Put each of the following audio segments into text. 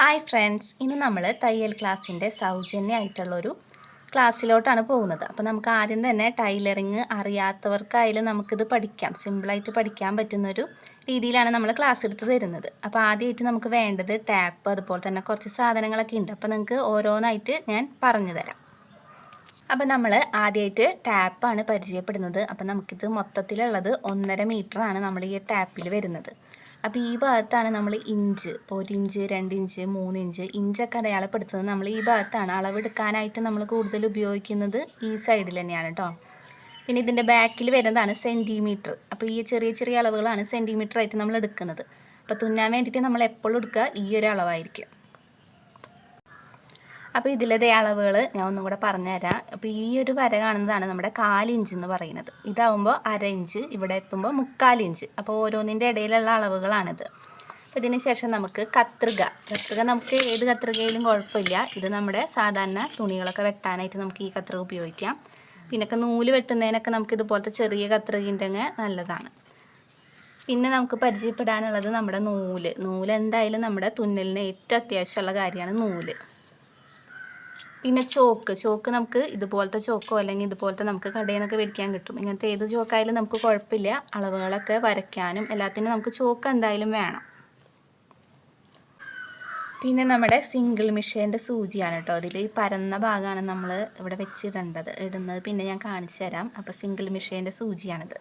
Hi friends, ഇന്ന് നമ്മൾ തയ്യൽ ക്ലാസ്സിൻ്റെ സൗജന്യമായിട്ടുള്ളൊരു ക്ലാസ്സിലോട്ടാണ് പോകുന്നത്. അപ്പോൾ നമുക്ക് ആദ്യം തന്നെ ടൈലറിങ് അറിയാത്തവർക്കായാലും നമുക്കിത് പഠിക്കാം, സിമ്പിളായിട്ട് പഠിക്കാൻ പറ്റുന്നൊരു രീതിയിലാണ് നമ്മൾ ക്ലാസ് എടുത്ത് തരുന്നത്. അപ്പോൾ ആദ്യമായിട്ട് നമുക്ക് വേണ്ടത് ടാപ്പ്, അതുപോലെ തന്നെ കുറച്ച് സാധനങ്ങളൊക്കെ ഉണ്ട്. അപ്പോൾ നിങ്ങൾക്ക് ഓരോന്നായിട്ട് ഞാൻ പറഞ്ഞു തരാം. അപ്പോൾ നമ്മൾ ആദ്യമായിട്ട് ടാപ്പാണ് പരിചയപ്പെടുന്നത്. അപ്പോൾ നമുക്കിത് മൊത്തത്തിലുള്ളത് 1.5 മീറ്ററാണ് നമ്മൾ ഈ ടാപ്പിൽ വരുന്നത്. അപ്പോൾ ഈ ഭാഗത്താണ് നമ്മൾ ഇഞ്ച്, ഇപ്പോൾ 1 ഇഞ്ച് 2 ഇഞ്ച് 3 ഇഞ്ച് ഇഞ്ചൊക്കെ അടയാളപ്പെടുത്തുന്നത് നമ്മൾ ഈ ഭാഗത്താണ്. അളവെടുക്കാനായിട്ട് നമ്മൾ കൂടുതൽ ഉപയോഗിക്കുന്നത് ഈ സൈഡിൽ തന്നെയാണ് കേട്ടോ. പിന്നെ ഇതിൻ്റെ ബാക്കിൽ വരുന്നതാണ് സെൻറ്റിമീറ്റർ. അപ്പോൾ ഈ ചെറിയ ചെറിയ അളവുകളാണ് സെൻറ്റിമീറ്റർ ആയിട്ട് നമ്മൾ എടുക്കുന്നത്. അപ്പോൾ തുന്നാൻ വേണ്ടിയിട്ട് നമ്മൾ എപ്പോഴും എടുക്കുക ഈ ഒരു അളവായിരിക്കും. അപ്പോൾ ഇതിലത്തെ അളവുകൾ ഞാൻ ഒന്നും കൂടെ പറഞ്ഞുതരാം. അപ്പോൾ ഈ ഒരു വര കാണുന്നതാണ് നമ്മുടെ 4 ഇഞ്ച് എന്ന് പറയുന്നത്. ഇതാവുമ്പോൾ 1/2 ഇഞ്ച്, ഇവിടെ എത്തുമ്പോൾ 3/4 ഇഞ്ച്. അപ്പോൾ ഓരോന്നിൻ്റെ ഇടയിലുള്ള അളവുകളാണിത്. അപ്പോൾ ഇതിന് ശേഷം നമുക്ക് കത്രിക നമുക്ക് ഏത് കത്രികയിലും കുഴപ്പമില്ല. ഇത് നമ്മുടെ സാധാരണ തുണികളൊക്കെ വെട്ടാനായിട്ട് നമുക്ക് ഈ കത്രിക ഉപയോഗിക്കാം. പിന്നൊക്കെ നൂല് വെട്ടുന്നതിനൊക്കെ നമുക്ക് ഇതുപോലത്തെ ചെറിയ കത്രിക ഉണ്ടെങ്കിൽ നല്ലതാണ്. പിന്നെ നമുക്ക് പരിചയപ്പെടാനുള്ളത് നമ്മുടെ നൂല് എന്തായാലും നമ്മുടെ തുന്നലിന് ഏറ്റവും അത്യാവശ്യമുള്ള കാര്യമാണ് നൂല്. പിന്നെ ചോക്ക് നമുക്ക് ഇതുപോലത്തെ ചോക്കോ അല്ലെങ്കിൽ ഇതുപോലത്തെ നമുക്ക് കടയിൽ നിന്നൊക്കെ മേടിക്കാൻ കിട്ടും. ഇങ്ങനത്തെ ഏത് ചോക്കായാലും നമുക്ക് കുഴപ്പമില്ല. അളവുകളൊക്കെ വരയ്ക്കാനും എല്ലാത്തിനും നമുക്ക് ചോക്ക് എന്തായാലും വേണം. പിന്നെ നമ്മുടെ സിംഗിൾ മിഷീൻ്റെ സൂചിയാണ് കേട്ടോ. അതിൽ ഈ പരന്ന ഭാഗമാണ് നമ്മൾ ഇവിടെ ഇടുന്നത്. പിന്നെ ഞാൻ കാണിച്ചു തരാം. അപ്പോൾ സിംഗിൾ മിഷീൻ്റെ സൂചിയാണിത്.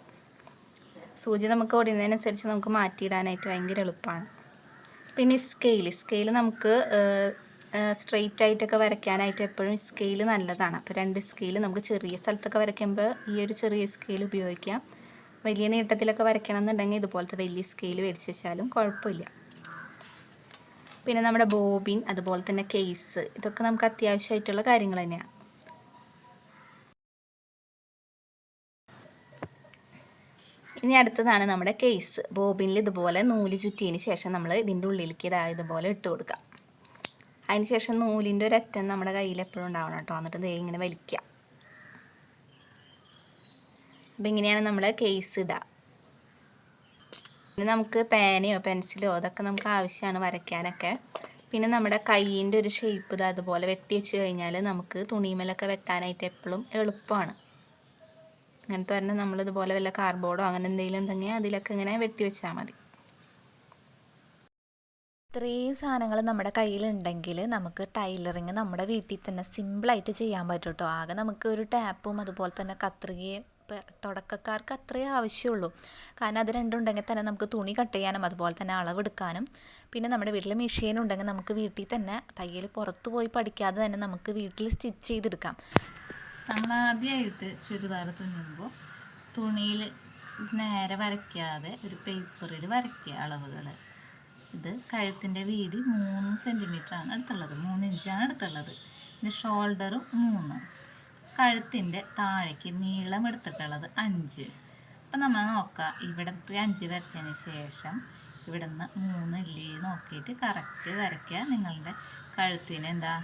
സൂചി നമുക്ക് ഓടുന്നതിനനുസരിച്ച് നമുക്ക് മാറ്റിയിടാനായിട്ട് ഭയങ്കര എളുപ്പമാണ്. പിന്നെ സ്കെയിൽ നമുക്ക് സ്ട്രെയിറ്റ് ആയിട്ടൊക്കെ വരയ്ക്കാനായിട്ട് എപ്പോഴും സ്കെയിൽ നല്ലതാണ്. അപ്പോൾ 2 സ്കെയിൽ നമുക്ക് ചെറിയ സ്ഥലത്തൊക്കെ വരയ്ക്കുമ്പോൾ ഈ ഒരു ചെറിയ സ്കെയിൽ ഉപയോഗിക്കാം. വലിയ നീട്ടത്തിലൊക്കെ വരയ്ക്കണം എന്നുണ്ടെങ്കിൽ ഇതുപോലത്തെ വലിയ സ്കെയിൽ മേടിച്ച് വെച്ചാലും കുഴപ്പമില്ല. പിന്നെ നമ്മുടെ ബോബിൻ, അതുപോലെ തന്നെ കേസ്, ഇതൊക്കെ നമുക്ക് അത്യാവശ്യമായിട്ടുള്ള കാര്യങ്ങൾ തന്നെയാണ്. ഇനി അടുത്തതാണ് നമ്മുടെ കേസ്. ബോബിനിൽ ഇതുപോലെ നൂല് ചുറ്റിയതിന് ശേഷം നമ്മൾ ഇതിൻ്റെ ഉള്ളിലേക്ക് ഇതുപോലെ ഇട്ട് കൊടുക്കാം. അതിന് ശേഷം നൂലിൻ്റെ ഒരറ്റം നമ്മുടെ കയ്യിൽ എപ്പോഴും ഉണ്ടാവണം കേട്ടോ. എന്നിട്ട് ദേ ഇങ്ങനെ വലിക്കുക. അപ്പം ഇങ്ങനെയാണ് നമ്മൾ കേസ് ഇടുക. പിന്നെ നമുക്ക് പേനയോ പെൻസിലോ അതൊക്കെ നമുക്ക് ആവശ്യമാണ് വരയ്ക്കാനൊക്കെ. പിന്നെ നമ്മുടെ കയ്യിൻ്റെ ഒരു ഷേപ്പ് അതുപോലെ വെട്ടി വെച്ച് കഴിഞ്ഞാൽ നമുക്ക് തുണിമേലൊക്കെ വെട്ടാനായിട്ട് എപ്പോഴും എളുപ്പമാണ്. അങ്ങനത്തെ പറഞ്ഞാൽ നമ്മളിതുപോലെ വല്ല കാർഡ്ബോർഡോ അങ്ങനെ എന്തെങ്കിലും ഉണ്ടെങ്കിൽ അതിലൊക്കെ ഇങ്ങനെ വെട്ടി വെച്ചാൽ മതി. ഇത്രയും സാധനങ്ങൾ നമ്മുടെ കയ്യിലുണ്ടെങ്കിൽ നമുക്ക് ടൈലറിങ് നമ്മുടെ വീട്ടിൽ തന്നെ സിമ്പിളായിട്ട് ചെയ്യാൻ പറ്റും കേട്ടോ. ആകെ നമുക്ക് ഒരു ടാപ്പും അതുപോലെ തന്നെ കത്രികയും തുടക്കക്കാർക്ക് അത്രയേ ആവശ്യമുള്ളൂ. കാരണം അത് രണ്ടും ഉണ്ടെങ്കിൽ തന്നെ നമുക്ക് തുണി കട്ട് ചെയ്യാനും അതുപോലെ തന്നെ അളവെടുക്കാനും. പിന്നെ നമ്മുടെ വീട്ടിൽ മെഷീൻ ഉണ്ടെങ്കിൽ നമുക്ക് വീട്ടിൽ തന്നെ തയ്യൽ പുറത്ത് പോയി പഠിക്കാതെ തന്നെ നമുക്ക് വീട്ടിൽ സ്റ്റിച്ച് ചെയ്തെടുക്കാം. നമ്മൾ ആദ്യമായിട്ട് ചുരിദാർ തുന്നുമ്പോൾ തുണിയിൽ നേരെ വരയ്ക്കാതെ ഒരു പേപ്പറിൽ വരയ്ക്കുക അളവുകൾ. ഇത് കഴുത്തിൻ്റെ വീതി 3 സെൻറ്റിമീറ്ററാണ് എടുത്തുള്ളത്, 3 ഇഞ്ചാണ് എടുത്തുള്ളത്. പിന്നെ ഷോൾഡറും 3, കഴുത്തിൻ്റെ താഴേക്ക് നീളം എടുത്തിട്ടുള്ളത് 5. അപ്പം നമ്മൾ നോക്കാം, ഇവിടുത്തെ 5 വരച്ചതിന് ശേഷം ഇവിടെ നിന്ന് 3 ഇല്ലേ നോക്കിയിട്ട് കറക്റ്റ് വരയ്ക്കുക. നിങ്ങളുടെ കഴുത്തിന് എന്താ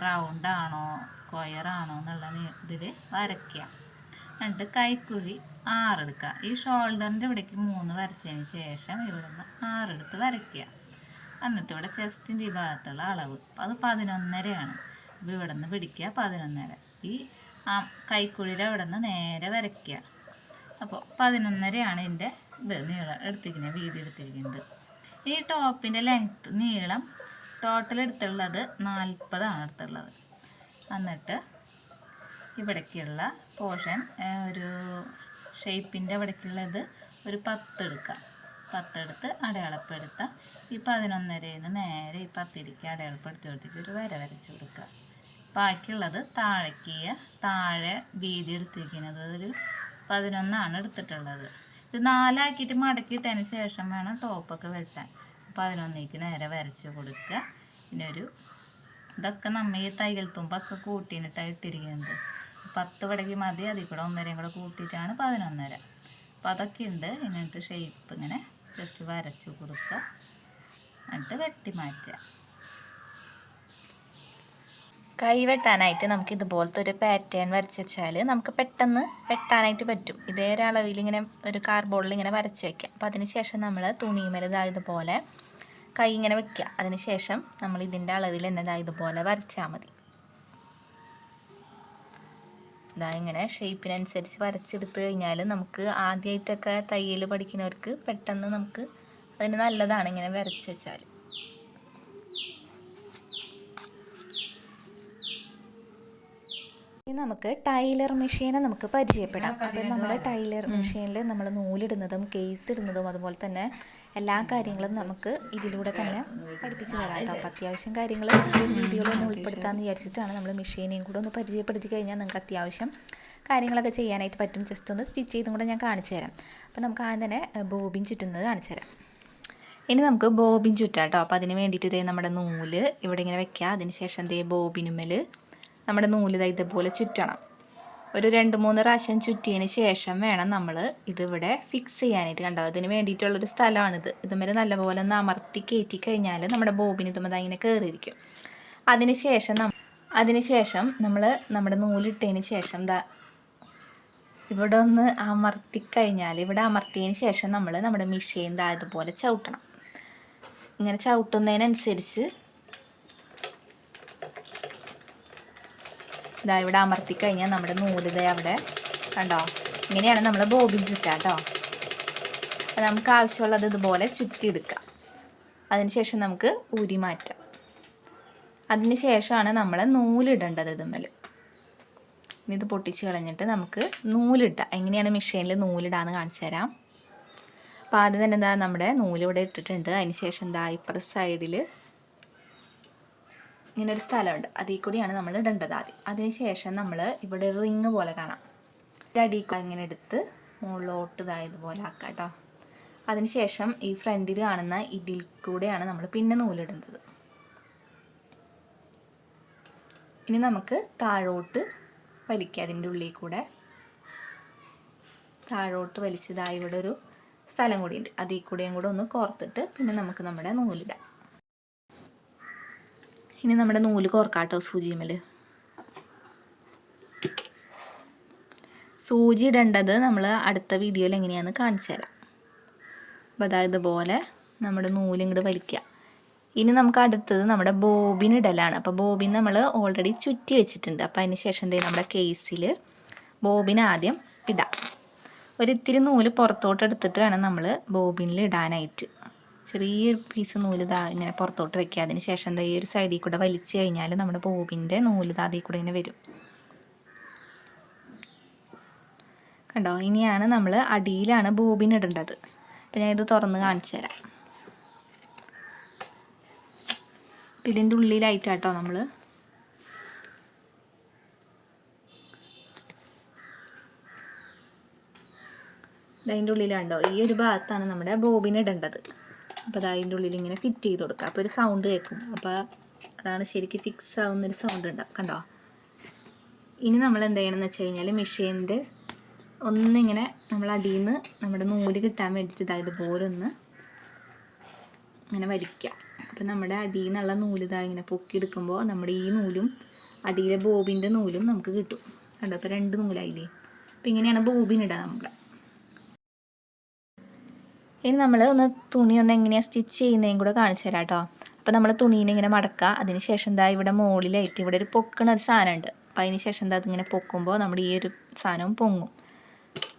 റൗണ്ടാണോ സ്ക്വയറാണോ എന്നുള്ള ഇതിൽ വരയ്ക്കുക. എന്നിട്ട് കൈക്കുഴി 6 എടുക്കുക. ഈ ഷോൾഡറിൻ്റെ ഇവിടേക്ക് 3 വരച്ചതിന് ശേഷം ഇവിടെ നിന്ന് 6 എടുത്ത് വരയ്ക്കുക. എന്നിട്ട് ഇവിടെ ചെസ്റ്റിൻ്റെ ഈ ഭാഗത്തുള്ള അളവ് അത് 11.5ആണ്. അപ്പോൾ ഇവിടെ നിന്ന് പിടിക്കുക 11.5. ഈ കൈക്കുഴിയുടെ അവിടെ നിന്ന് നേരെ വരയ്ക്കുക. അപ്പോൾ 11.5ആണ് ഇതിൻ്റെ നീളം എടുത്തിരിക്കുന്നത്, വീതി എടുത്തിരിക്കുന്നത്. ഈ ടോപ്പിൻ്റെ ലെങ്ത്ത് നീളം ടോട്ടൽ എടുത്തുള്ളത് 40ആണ് എടുത്തുള്ളത്. എന്നിട്ട് ഇവിടേക്കുള്ള പോർഷൻ ഒരു ഷേപ്പിൻ്റെ ഇവിടേക്കുള്ളത് ഒരു 10 എടുക്കാം. 10 എടുത്ത് അടയാളപ്പെടുത്താം. ഈ 11.5 നേരെ ഈ 10 അടയാളപ്പെടുത്തി കൊടുത്തിട്ട് ഒരു വര വരച്ച് കൊടുക്കുക. ബാക്കിയുള്ളത് താഴെ വീതി എടുത്തിരിക്കുന്നത് ഒരു 11ആണ് എടുത്തിട്ടുള്ളത്. ഇത് 4 ആക്കിയിട്ട് മടക്കിയിട്ടതിന് ശേഷം വേണം ടോപ്പൊക്കെ വെട്ടാൻ. 11ക്ക് നേരെ വരച്ച് കൊടുക്കുക. പിന്നെ ഇതൊക്കെ നമ്മൾ ഈ തയ്യൽ തുമ്പൊക്കെ കൂട്ടിയിട്ടാണ് ഇട്ടിരിക്കുന്നത്. 10 ഇവിടേക്ക് മതി, അതിൽ കൂടെ 1.5 കൂടെ കൂട്ടിയിട്ടാണ് 11.5. അപ്പോൾ അതൊക്കെ ഉണ്ട്. എന്നിട്ട് ഷേപ്പ് ഇങ്ങനെ ജസ്റ്റ് വരച്ച് കൊടുക്കുക. എന്നിട്ട് വെട്ടി മാറ്റുക. കൈ വെട്ടാനായിട്ട് നമുക്ക് ഇതുപോലത്തെ ഒരു പാറ്റേൺ വരച്ച് വെച്ചാൽ നമുക്ക് പെട്ടെന്ന് വെട്ടാനായിട്ട് പറ്റും. ഇതേ ഒരളവിൽ ഇങ്ങനെ ഒരു കാർഡ്ബോർഡിൽ ഇങ്ങനെ വരച്ച് വയ്ക്കാം. അപ്പോൾ അതിന് ശേഷം നമ്മൾ തുണിമേൽ ഇതുപോലെ കൈ ഇങ്ങനെ വെക്കുക. അതിന് ശേഷം നമ്മൾ ഇതിൻ്റെ അളവിൽ തന്നെ ഇതുപോലെ വരച്ചാൽ മതി. ഇങ്ങനെ ഷേപ്പിനനുസരിച്ച് വരച്ചെടുത്ത് കഴിഞ്ഞാൽ നമുക്ക് ആദ്യമായിട്ടൊക്കെ തയ്യൽ പഠിക്കുന്നവർക്ക് പെട്ടെന്ന് നമുക്ക് അതിന് നല്ലതാണ് ഇങ്ങനെ വരച്ച് വെച്ചാൽ. ഇനി നമുക്ക് ടൈലർ മെഷീനെ നമുക്ക് പരിചയപ്പെടാം. അപ്പം നമ്മുടെ ടൈലർ മെഷീനിൽ നമ്മൾ നൂലിടുന്നതും കേസ് ഇടുന്നതും അതുപോലെ തന്നെ എല്ലാ കാര്യങ്ങളും നമുക്ക് ഇതിലൂടെ തന്നെ പഠിപ്പിച്ച് തരാം കേട്ടോ. അപ്പോൾ അത്യാവശ്യം കാര്യങ്ങൾ ഈ ഒരു വീഡിയോയിൽ ഒന്ന് ഉൾപ്പെടുത്താമെന്ന് വിചാരിച്ചിട്ടാണ്. നമ്മൾ മെഷീനെയും കൂടെ ഒന്ന് പരിചയപ്പെടുത്തി കഴിഞ്ഞാൽ നിങ്ങൾക്ക് അത്യാവശ്യം കാര്യങ്ങളൊക്കെ ചെയ്യാനായിട്ട് പറ്റും. ജസ്റ്റ് ഒന്ന് സ്റ്റിച്ച് ചെയ്തും കൂടെ ഞാൻ കാണിച്ചു തരാം. അപ്പോൾ നമുക്ക് ആദ്യം തന്നെ ബോബിൻ ചുറ്റുന്നത് കാണിച്ചു തരാം. ഇനി നമുക്ക് ബോബിൻ ചുറ്റാം കേട്ടോ. അപ്പോൾ അതിന് വേണ്ടിയിട്ട് ഇതേ നമ്മുടെ നൂല് ഇവിടെ ഇങ്ങനെ വെക്കുക. അതിന് ശേഷം ഇതേ ബോബിനുമ്മൽ നമ്മുടെ നൂല് ഇതുപോലെ ചുറ്റണം. ഒരു 2-3 പ്രാവശ്യം ചുറ്റിയതിന് ശേഷം വേണം നമ്മൾ ഇതിവിടെ ഫിക്സ് ചെയ്യാനായിട്ട്. കണ്ടോ, അതിന് വേണ്ടിയിട്ടുള്ളൊരു സ്ഥലമാണിത്. ഇതുമ്മേൽ നല്ലപോലെ ഒന്ന് അമർത്തി കയറ്റി കഴിഞ്ഞാൽ നമ്മുടെ ബോബിന് ഇതുമ്മേൽ ഇങ്ങനെ കയറിയിരിക്കും. അതിനുശേഷം നമ്മൾ നമ്മുടെ നൂലിട്ടതിന് ശേഷം ഇവിടെ ഒന്ന് അമർത്തിക്കഴിഞ്ഞാൽ ഇവിടെ അമർത്തിയതിന് ശേഷം നമ്മൾ നമ്മുടെ മെഷീൻ ഇതുപോലെ ചവിട്ടണം. ഇങ്ങനെ ചവിട്ടുന്നതിനനുസരിച്ച് ഇവിടെ അമർത്തിക്കഴിഞ്ഞാൽ നമ്മുടെ നൂല് അവിടെ കണ്ടോ, ഇങ്ങനെയാണ് നമ്മൾ ബോബിൻ ചുറ്റുക കേട്ടോ. അത് നമുക്ക് ആവശ്യമുള്ളത് ഇതുപോലെ ചുറ്റിയെടുക്കാം. അതിനുശേഷം നമുക്ക് ഊരി മാറ്റാം. അതിന് ശേഷമാണ് നമ്മൾ നൂലിടേണ്ടത് ഇതുമ്മൽ. ഇനി ഇത് പൊട്ടിച്ച് കളഞ്ഞിട്ട് നമുക്ക് നൂലിടാം. എങ്ങനെയാണ് മെഷീനിൽ നൂലിടാന്ന് കാണിച്ചു തരാം. അപ്പോൾ ആദ്യം തന്നെ നമ്മുടെ നൂലിവിടെ ഇട്ടിട്ടുണ്ട്. അതിന് ശേഷം ഇപ്പുറ സൈഡിൽ ഇങ്ങനെ ഒരു സ്ഥലമുണ്ട്, അതിൽ കൂടിയാണ് നമ്മൾ ഇടേണ്ടത് ആദ്യം. അതിന് ശേഷം നമ്മൾ ഇവിടെ ഒരു റിങ് പോലെ കാണാം. അടി ഇങ്ങനെ എടുത്ത് മുകളിലോട്ട് ഇതുപോലെ ആക്കാം കേട്ടോ. അതിന് ശേഷം ഈ ഫ്രണ്ടിൽ കാണുന്ന ഇതിൽ കൂടെയാണ് നമ്മൾ പിന്നെ നൂലിടേണ്ടത്. ഇനി നമുക്ക് താഴോട്ട് വലിക്കുക. അതിൻ്റെ ഉള്ളിൽ കൂടെ താഴോട്ട് വലിച്ചതായി ഇവിടെ ഒരു സ്ഥലം കൂടിയുണ്ട്. അതിൽ കൂടെയും കൂടെ ഒന്ന് കോർത്തിട്ട് പിന്നെ നമുക്ക് നമ്മുടെ നൂലിടാം. ഇനി നമ്മുടെ നൂല് കോർക്കാട്ടോ സൂചിമേൽ. സൂചി ഇടേണ്ടത് നമ്മൾ അടുത്ത വീഡിയോയിൽ എങ്ങനെയാണെന്ന് കാണിച്ചു തരാം. അപ്പോൾ ഇതുപോലെ നമ്മുടെ നൂലിങ്ങോട്ട് വലിക്കുക. ഇനി നമുക്ക് അടുത്തത് നമ്മുടെ ബോബിൻ ഇടലാണ്. അപ്പോൾ ബോബിൻ നമ്മൾ ഓൾറെഡി ചുറ്റി വെച്ചിട്ടുണ്ട്. അപ്പോൾ അതിന് ശേഷം നമ്മുടെ കേസിൽ ബോബിൻ ആദ്യം ഇടാം. ഒരിത്തിരി നൂല് പുറത്തോട്ട് എടുത്തിട്ട് വേണം നമ്മൾ ബോബിനിൽ ഇടാനായിട്ട്. ചെറിയൊരു പീസ് നൂല് ഇങ്ങനെ പുറത്തോട്ട് വെക്കുക. അതിന് ശേഷം ഈ ഒരു സൈഡിൽ കൂടെ വലിച്ചു കഴിഞ്ഞാൽ നമ്മുടെ ബോബിൻ്റെ നൂല് അതിൽ കൂടെ ഇങ്ങനെ വരും. കണ്ടോ, ഇനിയാണ് നമ്മൾ അടിയിലാണ് ബോബിൻ ഇടേണ്ടത്. അപ്പോൾ ഞാൻ ഇത് തുറന്ന് കാണിച്ചു തരാം. അപ്പം ഇതിൻ്റെ ഉള്ളിലായിട്ടാട്ടോ നമ്മൾ അതിൻ്റെ ഉള്ളിലുണ്ടോ ഈ ഒരു ഭാഗത്താണ് നമ്മുടെ ബോബിൻ ഇടേണ്ടത്. അപ്പോൾ അതിൻ്റെ ഉള്ളിൽ ഇങ്ങനെ ഫിറ്റ് ചെയ്ത് കൊടുക്കുക. അപ്പോൾ ഒരു സൗണ്ട് കേൾക്കും. അപ്പോൾ അതാണ് ശരിക്കും ഫിക്സ് ആവുന്നൊരു സൗണ്ട് ഉണ്ടാവും. കണ്ടോ, ഇനി നമ്മൾ എന്ത് ചെയ്യണമെന്ന് വെച്ച് കഴിഞ്ഞാൽ മെഷീൻ്റെ ഒന്നിങ്ങനെ നമ്മൾ അടിയിൽ നിന്ന് നമ്മുടെ നൂല് കിട്ടാൻ വേണ്ടിയിട്ട് ഇതുപോലെ ഒന്ന് ഇങ്ങനെ വലിക്കുക. അപ്പോൾ നമ്മുടെ അടിയിൽ നിന്നുള്ള നൂല് ഇങ്ങനെ പൊക്കിയെടുക്കുമ്പോൾ നമ്മുടെ ഈ നൂലും അടിയിലെ ബോബിൻ്റെ നൂലും നമുക്ക് കിട്ടും. കണ്ടോ, അപ്പോൾ 2 നൂലായില്ലേ. അപ്പോൾ ഇങ്ങനെയാണ് ബോബിൻ ഇടുക നമ്മുടെ. ഇനി നമ്മൾ തുണി എങ്ങനെയാണ് സ്റ്റിച്ച് ചെയ്യുന്നതും കൂടെ കാണിച്ചു തരാം കേട്ടോ. അപ്പോൾ നമ്മൾ തുണീനെ ഇങ്ങനെ മടക്കുക. അതിന് ശേഷം ഇവിടെ മുകളിലായിട്ട് ഇവിടെ ഒരു പൊക്കണ ഒരു സാധനമുണ്ട്. അപ്പോൾ അതിന് ശേഷം അതിങ്ങനെ പൊക്കുമ്പോൾ നമ്മുടെ ഈ ഒരു സാധനവും പൊങ്ങും.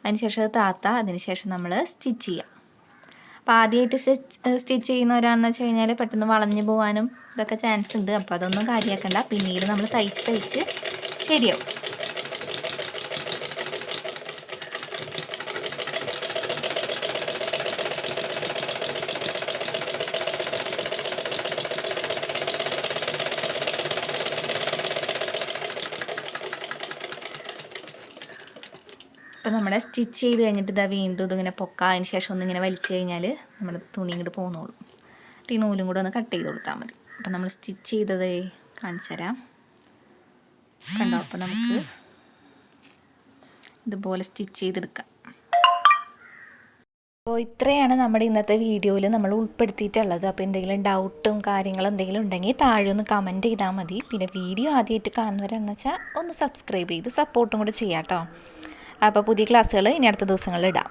അതിന് ശേഷം അത് അതിന് ശേഷം നമ്മൾ സ്റ്റിച്ച് ചെയ്യുക. അപ്പോൾ ആദ്യമായിട്ട് സ്റ്റിച്ച് ചെയ്യുന്നവരാണെന്ന് വെച്ച് കഴിഞ്ഞാൽ പെട്ടെന്ന് വളഞ്ഞു പോകാനും ഇതൊക്കെ ചാൻസ് ഉണ്ട്. അപ്പോൾ അതൊന്നും കാര്യമാക്കണ്ട. പിന്നീട് നമ്മൾ തയ്ച്ച് ശരിയാവും. അപ്പോൾ നമ്മുടെ സ്റ്റിച്ച് ചെയ്ത് കഴിഞ്ഞിട്ട് വീണ്ടും ഇതിങ്ങനെ പൊക്കുക. അതിന് ശേഷം ഒന്നിങ്ങനെ വലിച്ചു കഴിഞ്ഞാൽ നമ്മുടെ തുണി ഇങ്ങോട്ട് പോകുന്നുള്ളൂ. ഈ നൂലും കൂടെ ഒന്ന് കട്ട് ചെയ്ത് കൊടുത്താൽ മതി. അപ്പോൾ നമ്മൾ സ്റ്റിച്ച് ചെയ്തത് കാണിച്ചു തരാം. കണ്ടോ, അപ്പോൾ നമുക്ക് ഇതുപോലെ സ്റ്റിച്ച് ചെയ്തെടുക്കാം. അപ്പോൾ ഇത്രയാണ് നമ്മുടെ ഇന്നത്തെ വീഡിയോയിൽ നമ്മൾ ഉൾപ്പെടുത്തിയിട്ടുള്ളത്. അപ്പോൾ എന്തെങ്കിലും ഡൗട്ടും കാര്യങ്ങളും എന്തെങ്കിലും ഉണ്ടെങ്കിൽ താഴെ ഒന്ന് കമൻറ്റ് ചെയ്താൽ മതി. പിന്നെ വീഡിയോ ആദ്യമായിട്ട് കാണുന്നവരെന്ന് വെച്ചാൽ ഒന്ന് സബ്സ്ക്രൈബ് ചെയ്ത് സപ്പോർട്ടും കൂടെ ചെയ്യാം കേട്ടോ. അപ്പോൾ പുതിയ ക്ലാസ്സുകൾ ഇനി അടുത്ത ദിവസങ്ങളിൽ ഇടാം.